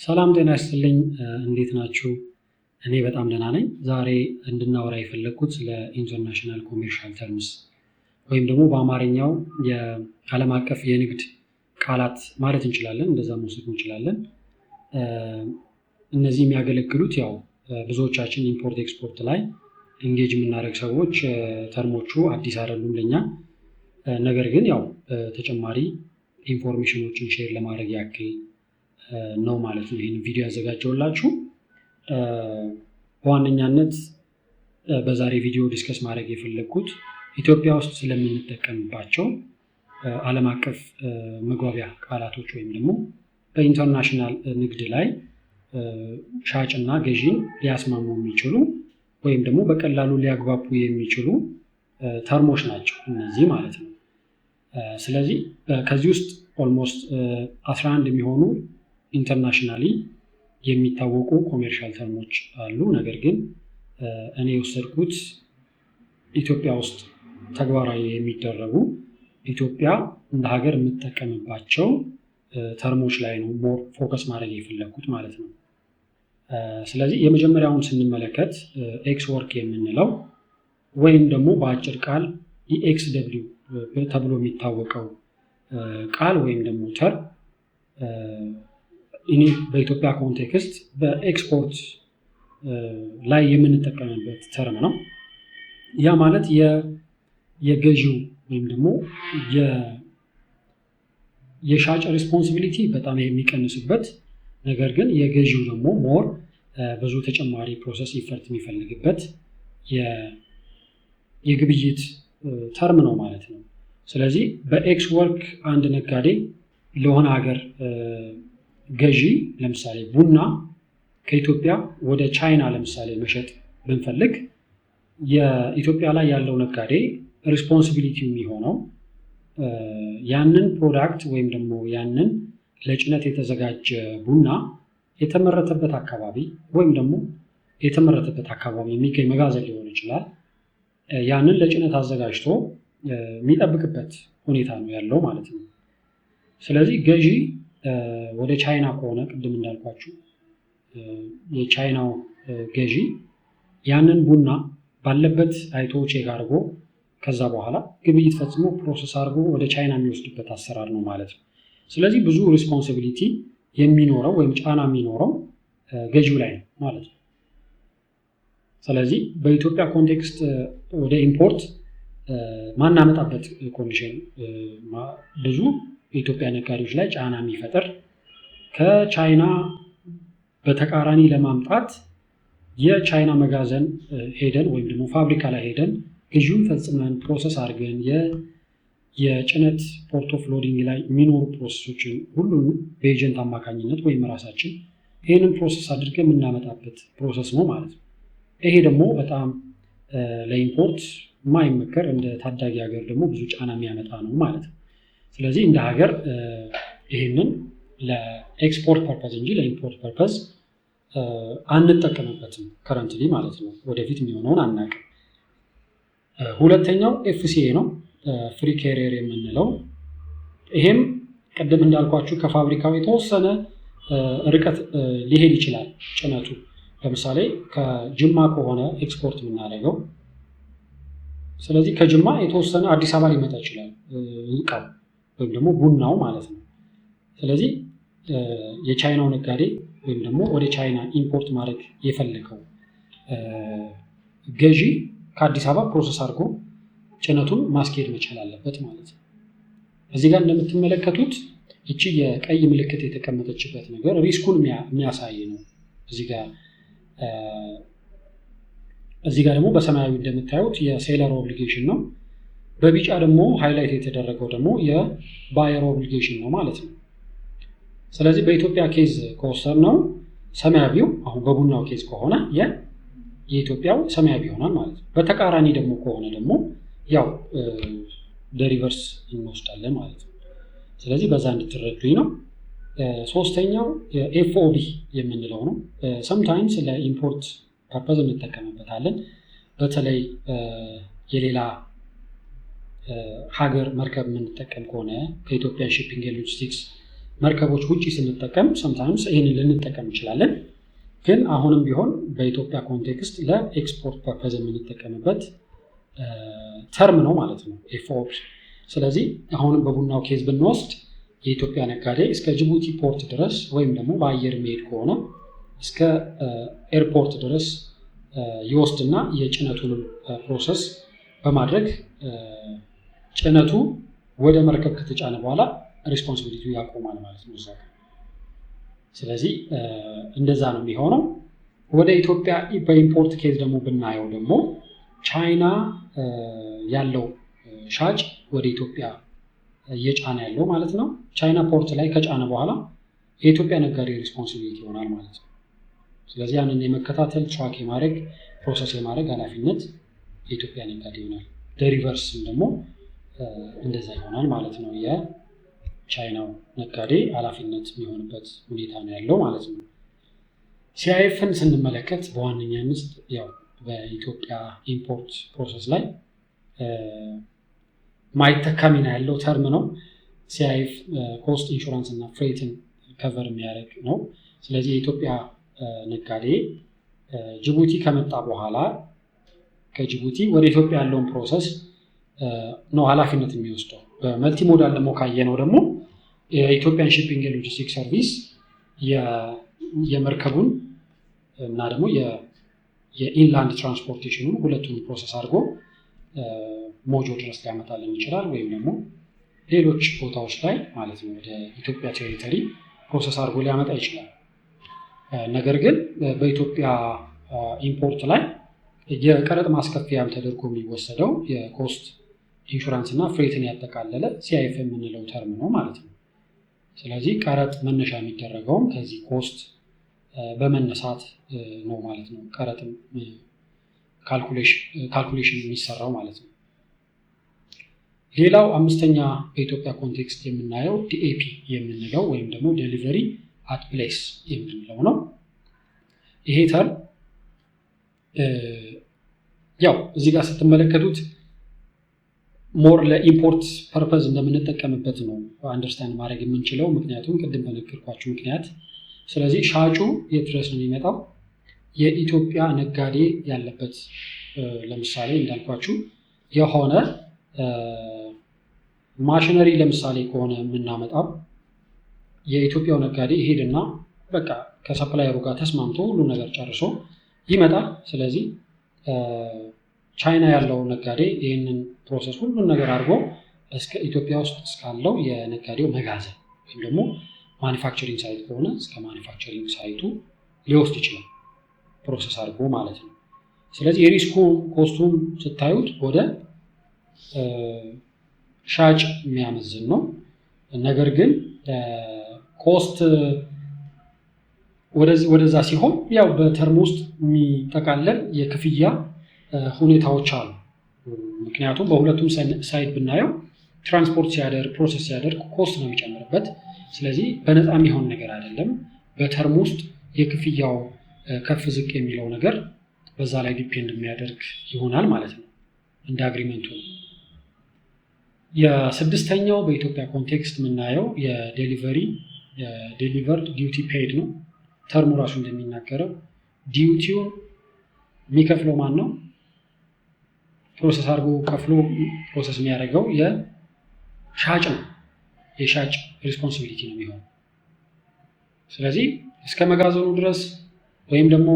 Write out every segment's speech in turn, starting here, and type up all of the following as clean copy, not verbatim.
ሰላም ጤና ይስጥልኝ። እንዴት ናችሁ? እኔ በጣም ደህና ነኝ። ዛሬ እንድናወራ የፈለግኩት ስለ ኢንተርናሽናል ኮሜርሻል ተርምስ ወይም ደግሞ በአማርኛው የዓለም አቀፍ የንግድ ቃላት ማለት እንችላለን፣ እንደዛ መውሰድ እንችላለን። እነዚህ የሚያገለግሉት ያው ብዙዎቻችን ኢምፖርት ኤክስፖርት ላይ ኢንጌጅ የምናደርግ ሰዎች ተርሞቹ አዲስ አይደሉም ለኛ። ነገር ግን ያው ተጨማሪ ኢንፎርሜሽኖችን ሼር ለማድረግ ያክል ነው ማለት ነው ይህን ቪዲዮ ያዘጋጀውላችሁ። በዋነኛነት በዛሬ ቪዲዮ ዲስከስ ማድረግ የፈለግኩት ኢትዮጵያ ውስጥ ስለምንጠቀምባቸው ዓለም አቀፍ መግባቢያ ቃላቶች ወይም ደግሞ በኢንተርናሽናል ንግድ ላይ ሻጭና ገዢን ሊያስማሙ የሚችሉ ወይም ደግሞ በቀላሉ ሊያግባቡ የሚችሉ ተርሞች ናቸው እነዚህ ማለት ነው። ስለዚህ ከዚህ ውስጥ ኦልሞስት 11 የሚሆኑ ኢንተርናሽናሊ የሚታወቁ ኮሜርሻል ተርሞች አሉ። ነገር ግን እኔ የወሰድኩት ኢትዮጵያ ውስጥ ተግባራዊ የሚደረጉ ኢትዮጵያ እንደ ሀገር የምትጠቀምባቸው ተርሞች ላይ ነው ሞር ፎከስ ማድረግ የፈለግኩት ማለት ነው። ስለዚህ የመጀመሪያውን ስንመለከት ኤክስ ወርክ የምንለው ወይም ደግሞ በአጭር ቃል ኢኤክስ ደብሊው ተብሎ የሚታወቀው ቃል ወይም ደግሞ ተርም እኔ በኢትዮጵያ ኮንቴክስት በኤክስፖርት ላይ የምንጠቀምበት ተርም ነው። ያ ማለት የገዢው ወይም ደግሞ የሻጭ ሪስፖንሲቢሊቲ በጣም የሚቀንስበት፣ ነገር ግን የገዢው ደግሞ ሞር ብዙ ተጨማሪ ፕሮሰስ ኢፈርት የሚፈልግበት የግብይት ተርም ነው ማለት ነው። ስለዚህ በኤክስ ወርክ አንድ ነጋዴ ለሆነ ሀገር ገዢ ለምሳሌ ቡና ከኢትዮጵያ ወደ ቻይና ለምሳሌ መሸጥ ብንፈልግ የኢትዮጵያ ላይ ያለው ነጋዴ ሪስፖንሲቢሊቲ የሚሆነው ያንን ፕሮዳክት ወይም ደግሞ ያንን ለጭነት የተዘጋጀ ቡና የተመረተበት አካባቢ ወይም ደግሞ የተመረተበት አካባቢ የሚገኝ መጋዘን ሊሆን ይችላል። ያንን ለጭነት አዘጋጅቶ የሚጠብቅበት ሁኔታ ነው ያለው ማለት ነው። ስለዚህ ገዢ ወደ ቻይና ከሆነ ቅድም እንዳልኳችሁ የቻይናው ገዢ ያንን ቡና ባለበት አይቶ ቼክ አድርጎ ከዛ በኋላ ግብይት ፈጽሞ ፕሮሰስ አድርጎ ወደ ቻይና የሚወስድበት አሰራር ነው ማለት ነው። ስለዚህ ብዙ ሪስፖንሲቢሊቲ የሚኖረው ወይም ጫና የሚኖረው ገዢው ላይ ነው ማለት ነው። ስለዚህ በኢትዮጵያ ኮንቴክስት ወደ ኢምፖርት ማናመጣበት ኮንዲሽን ብዙ የኢትዮጵያ ነጋዴዎች ላይ ጫና የሚፈጥር ከቻይና በተቃራኒ ለማምጣት የቻይና መጋዘን ሄደን ወይም ደግሞ ፋብሪካ ላይ ሄደን ግዢውን ፈጽመን ፕሮሰስ አድርገን የጭነት ፖርት ኦፍ ሎዲንግ ላይ የሚኖሩ ፕሮሰሶችን ሁሉም በኤጀንት አማካኝነት ወይም ራሳችን ይህንን ፕሮሰስ አድርገን የምናመጣበት ፕሮሰስ ነው ማለት ነው። ይሄ ደግሞ በጣም ለኢምፖርት የማይመከር እንደ ታዳጊ ሀገር ደግሞ ብዙ ጫና የሚያመጣ ነው ማለት ነው። ስለዚህ እንደ ሀገር ይህንን ለኤክስፖርት ፐርፐዝ እንጂ ለኢምፖርት ፐርፐዝ አንጠቀምበትም ከረንትሊ ማለት ነው። ወደፊት የሚሆነውን አናውቅም። ሁለተኛው ኤፍሲኤ ነው፣ ፍሪ ካሪየር የምንለው። ይሄም ቅድም እንዳልኳችሁ ከፋብሪካው የተወሰነ ርቀት ሊሄድ ይችላል ጭነቱ። ለምሳሌ ከጅማ ከሆነ ኤክስፖርት የምናደርገው፣ ስለዚህ ከጅማ የተወሰነ አዲስ አበባ ሊመጣ ይችላል እቃው ወይም ደግሞ ቡናው ማለት ነው። ስለዚህ የቻይናው ነጋዴ ወይም ደግሞ ወደ ቻይና ኢምፖርት ማድረግ የፈለገው ገዢ ከአዲስ አበባ ፕሮሰስ አድርጎ ጭነቱን ማስኬድ መቻል አለበት ማለት ነው። እዚህ ጋር እንደምትመለከቱት እቺ የቀይ ምልክት የተቀመጠችበት ነገር ሪስኩን የሚያሳይ ነው። እዚህ ጋር ደግሞ በሰማያዊ እንደምታዩት የሴለር ኦብሊጌሽን ነው። በቢጫ ደግሞ ሃይላይት የተደረገው ደግሞ የባየር ኦብሊጌሽን ነው ማለት ነው። ስለዚህ በኢትዮጵያ ኬዝ ከወሰድነው ሰማያዊው አሁን በቡናው ኬዝ ከሆነ የኢትዮጵያው ሰማያዊ ይሆናል ማለት ነው። በተቃራኒ ደግሞ ከሆነ ደግሞ ያው ደሪቨርስ እንወስዳለን ማለት ነው። ስለዚህ በዛ እንድትረዱኝ ነው። ሶስተኛው ኤፍኦቢ የምንለው ነው። ሰምታይምስ ለኢምፖርት ፐርፐዝ እንጠቀምበታለን። በተለይ የሌላ ሀገር መርከብ የምንጠቀም ከሆነ ከኢትዮጵያ ሺፒንግ ሎጂስቲክስ ከመርከቦች ውጪ ስንጠቀም sometimes ይህንን ልንጠቀም እንችላለን። ግን አሁንም ቢሆን በኢትዮጵያ ኮንቴክስት ለኤክስፖርት ፐርፐዝ የምንጠቀምበት ተርም ነው ማለት ነው ኤፍኦቢ። ስለዚህ አሁንም በቡናው ኬዝ ብንወስድ የኢትዮጵያ ነጋዴ እስከ ጅቡቲ ፖርት ድረስ ወይም ደግሞ በአየር የሚሄድ ከሆነ እስከ ኤርፖርት ድረስ ይወስድና የጭነቱንም ፕሮሰስ በማድረግ ጭነቱ ወደ መርከብ ከተጫነ በኋላ ሪስፖንሲቢሊቲው ያቆማል ማለት ነው እዛ። ስለዚህ እንደዛ ነው የሚሆነው። ወደ ኢትዮጵያ በኢምፖርት ኬዝ ደግሞ ብናየው ደግሞ ቻይና ያለው ሻጭ ወደ ኢትዮጵያ እየጫነ ያለው ማለት ነው። ቻይና ፖርት ላይ ከጫነ በኋላ የኢትዮጵያ ነጋዴ ሪስፖንሲቢሊቲ ይሆናል ማለት ነው። ስለዚህ ያንን የመከታተል ትራክ የማድረግ ፕሮሰስ የማድረግ ኃላፊነት የኢትዮጵያ ነጋዴ ይሆናል። ሪቨርስም ደግሞ እንደዛ ይሆናል ማለት ነው። የቻይናው ነጋዴ ኃላፊነት የሚሆንበት ሁኔታ ነው ያለው ማለት ነው። ሲአይኤፍን ስንመለከት በዋነኛነት ያው በኢትዮጵያ ኢምፖርት ፕሮሰስ ላይ ማይተካ ሚና ያለው ተርም ነው። ሲአይኤፍ ኮስት ኢንሹራንስ እና ፍሬትን ከቨር የሚያደርግ ነው። ስለዚህ የኢትዮጵያ ነጋዴ ጅቡቲ ከመጣ በኋላ ከጅቡቲ ወደ ኢትዮጵያ ያለውን ፕሮሰስ ነው ኃላፊነት የሚወስደው። በመልቲ ሞዳል ደግሞ ካየነው ደግሞ የኢትዮጵያን ሺፒንግ ሎጂስቲክስ ሰርቪስ የመርከቡን እና ደግሞ የኢንላንድ ትራንስፖርቴሽኑን ሁለቱን ፕሮሰስ አድርጎ ሞጆ ድረስ ሊያመጣልን ይችላል፣ ወይም ደግሞ ሌሎች ቦታዎች ላይ ማለት ነው ወደ ኢትዮጵያ ቴሪቶሪ ፕሮሰስ አድርጎ ሊያመጣ ይችላል። ነገር ግን በኢትዮጵያ ኢምፖርት ላይ የቀረጥ ማስከፊያም ተደርጎ የሚወሰደው የኮስት ኢንሹራንስ እና ፍሬትን ያጠቃለለ ሲአይኤፍ የምንለው ተርም ነው ማለት ነው። ስለዚህ ቀረጥ መነሻ የሚደረገውም ከዚህ ኮስት በመነሳት ነው ማለት ነው። ቀረጥም ካልኩሌሽን የሚሰራው ማለት ነው። ሌላው አምስተኛ በኢትዮጵያ ኮንቴክስት የምናየው ዲኤፒ የምንለው ወይም ደግሞ ዴሊቨሪ አት ፕሌስ የምንለው ነው። ይሄ ተርም ያው እዚህ ጋር ስትመለከቱት ሞር ለኢምፖርት ፐርፐዝ እንደምንጠቀምበት ነው አንደርስታንድ ማድረግ የምንችለው፣ ምክንያቱም ቅድም በነገርኳችሁ ምክንያት። ስለዚህ ሻጩ የት ድረስ ነው የሚመጣው? የኢትዮጵያ ነጋዴ ያለበት ለምሳሌ እንዳልኳችሁ የሆነ ማሽነሪ ለምሳሌ ከሆነ የምናመጣው የኢትዮጵያው ነጋዴ ይሄድና በቃ ከሰፕላየሩ ጋር ተስማምቶ ሁሉ ነገር ጨርሶ ይመጣል። ስለዚህ ቻይና ያለው ነጋዴ ይህንን ፕሮሰስ ሁሉን ነገር አድርጎ እስከ ኢትዮጵያ ውስጥ እስካለው የነጋዴው መጋዘን ወይም ደግሞ ማኒፋክቸሪንግ ሳይት ከሆነ እስከ ማኒፋክቸሪንግ ሳይቱ ሊወስድ ይችላል ፕሮሰስ አድርጎ ማለት ነው። ስለዚህ የሪስኩ ኮስቱን ስታዩት ወደ ሻጭ የሚያመዝን ነው። ነገር ግን ኮስት ወደዛ ሲሆን ያው በተርም ውስጥ የሚጠቃለል የክፍያ ሁኔታዎች አሉ። ምክንያቱም በሁለቱም ሳይድ ብናየው ትራንስፖርት ሲያደርግ ፕሮሰስ ሲያደርግ ኮስት ነው የሚጨምርበት። ስለዚህ በነፃ የሚሆን ነገር አይደለም። በተርም ውስጥ የክፍያው ከፍ ዝቅ የሚለው ነገር በዛ ላይ ዲፔንድ የሚያደርግ ይሆናል ማለት ነው እንደ አግሪመንቱ። የስድስተኛው በኢትዮጵያ ኮንቴክስት የምናየው የዴሊቨርድ ዲዩቲ ፔይድ ነው። ተርሙ ራሱ እንደሚናገረው ዲዩቲውን የሚከፍለው ማን ነው? ፕሮሰስ አድርጎ ከፍሎ ፕሮሰስ የሚያደርገው የሻጭ ነው። የሻጭ ሪስፖንሲቢሊቲ ነው የሚሆነው። ስለዚህ እስከ መጋዘኑ ድረስ ወይም ደግሞ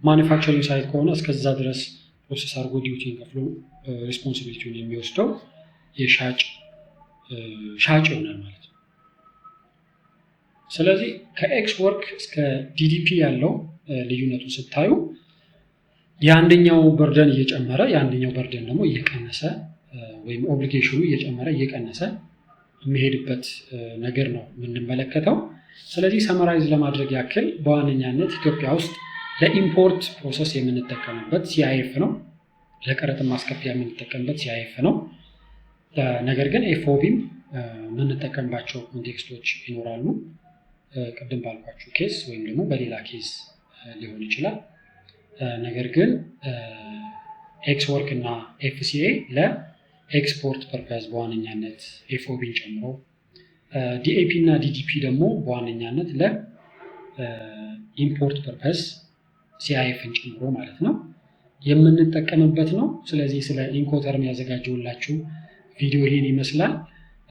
ማኒፋክቸሪንግ ሳይት ከሆነ እስከዛ ድረስ ፕሮሰስ አድርጎ ዲዩቲን ከፍሎ ሪስፖንሲቢሊቲውን የሚወስደው የሻጭ ይሆናል ማለት ነው። ስለዚህ ከኤክስ ወርክ እስከ ዲዲፒ ያለው ልዩነቱን ስታዩ የአንደኛው በርደን እየጨመረ የአንደኛው በርደን ደግሞ እየቀነሰ ወይም ኦብሊጌሽኑ እየጨመረ እየቀነሰ የሚሄድበት ነገር ነው የምንመለከተው። ስለዚህ ሰመራይዝ ለማድረግ ያክል በዋነኛነት ኢትዮጵያ ውስጥ ለኢምፖርት ፕሮሰስ የምንጠቀምበት ሲአይኤፍ ነው። ለቀረጥ ማስከፊያ የምንጠቀምበት ሲአይኤፍ ነው። ነገር ግን ኤፍኦቢም የምንጠቀምባቸው ኮንቴክስቶች ይኖራሉ። ቅድም ባልኳችሁ ኬስ ወይም ደግሞ በሌላ ኬስ ሊሆን ይችላል። ነገር ግን ኤክስ ወርክ እና ኤፍሲኤ ለኤክስፖርት ፐርፐዝ በዋነኛነት ኤፍኦቢን ጨምሮ ዲኤፒ እና ዲዲፒ ደግሞ በዋነኛነት ለኢምፖርት ፐርፐስ ሲአይኤፍን ጨምሮ ማለት ነው የምንጠቀምበት ነው። ስለዚህ ስለ ኢንኮተርን ያዘጋጀውላችሁ ቪዲዮ ይህን ይመስላል።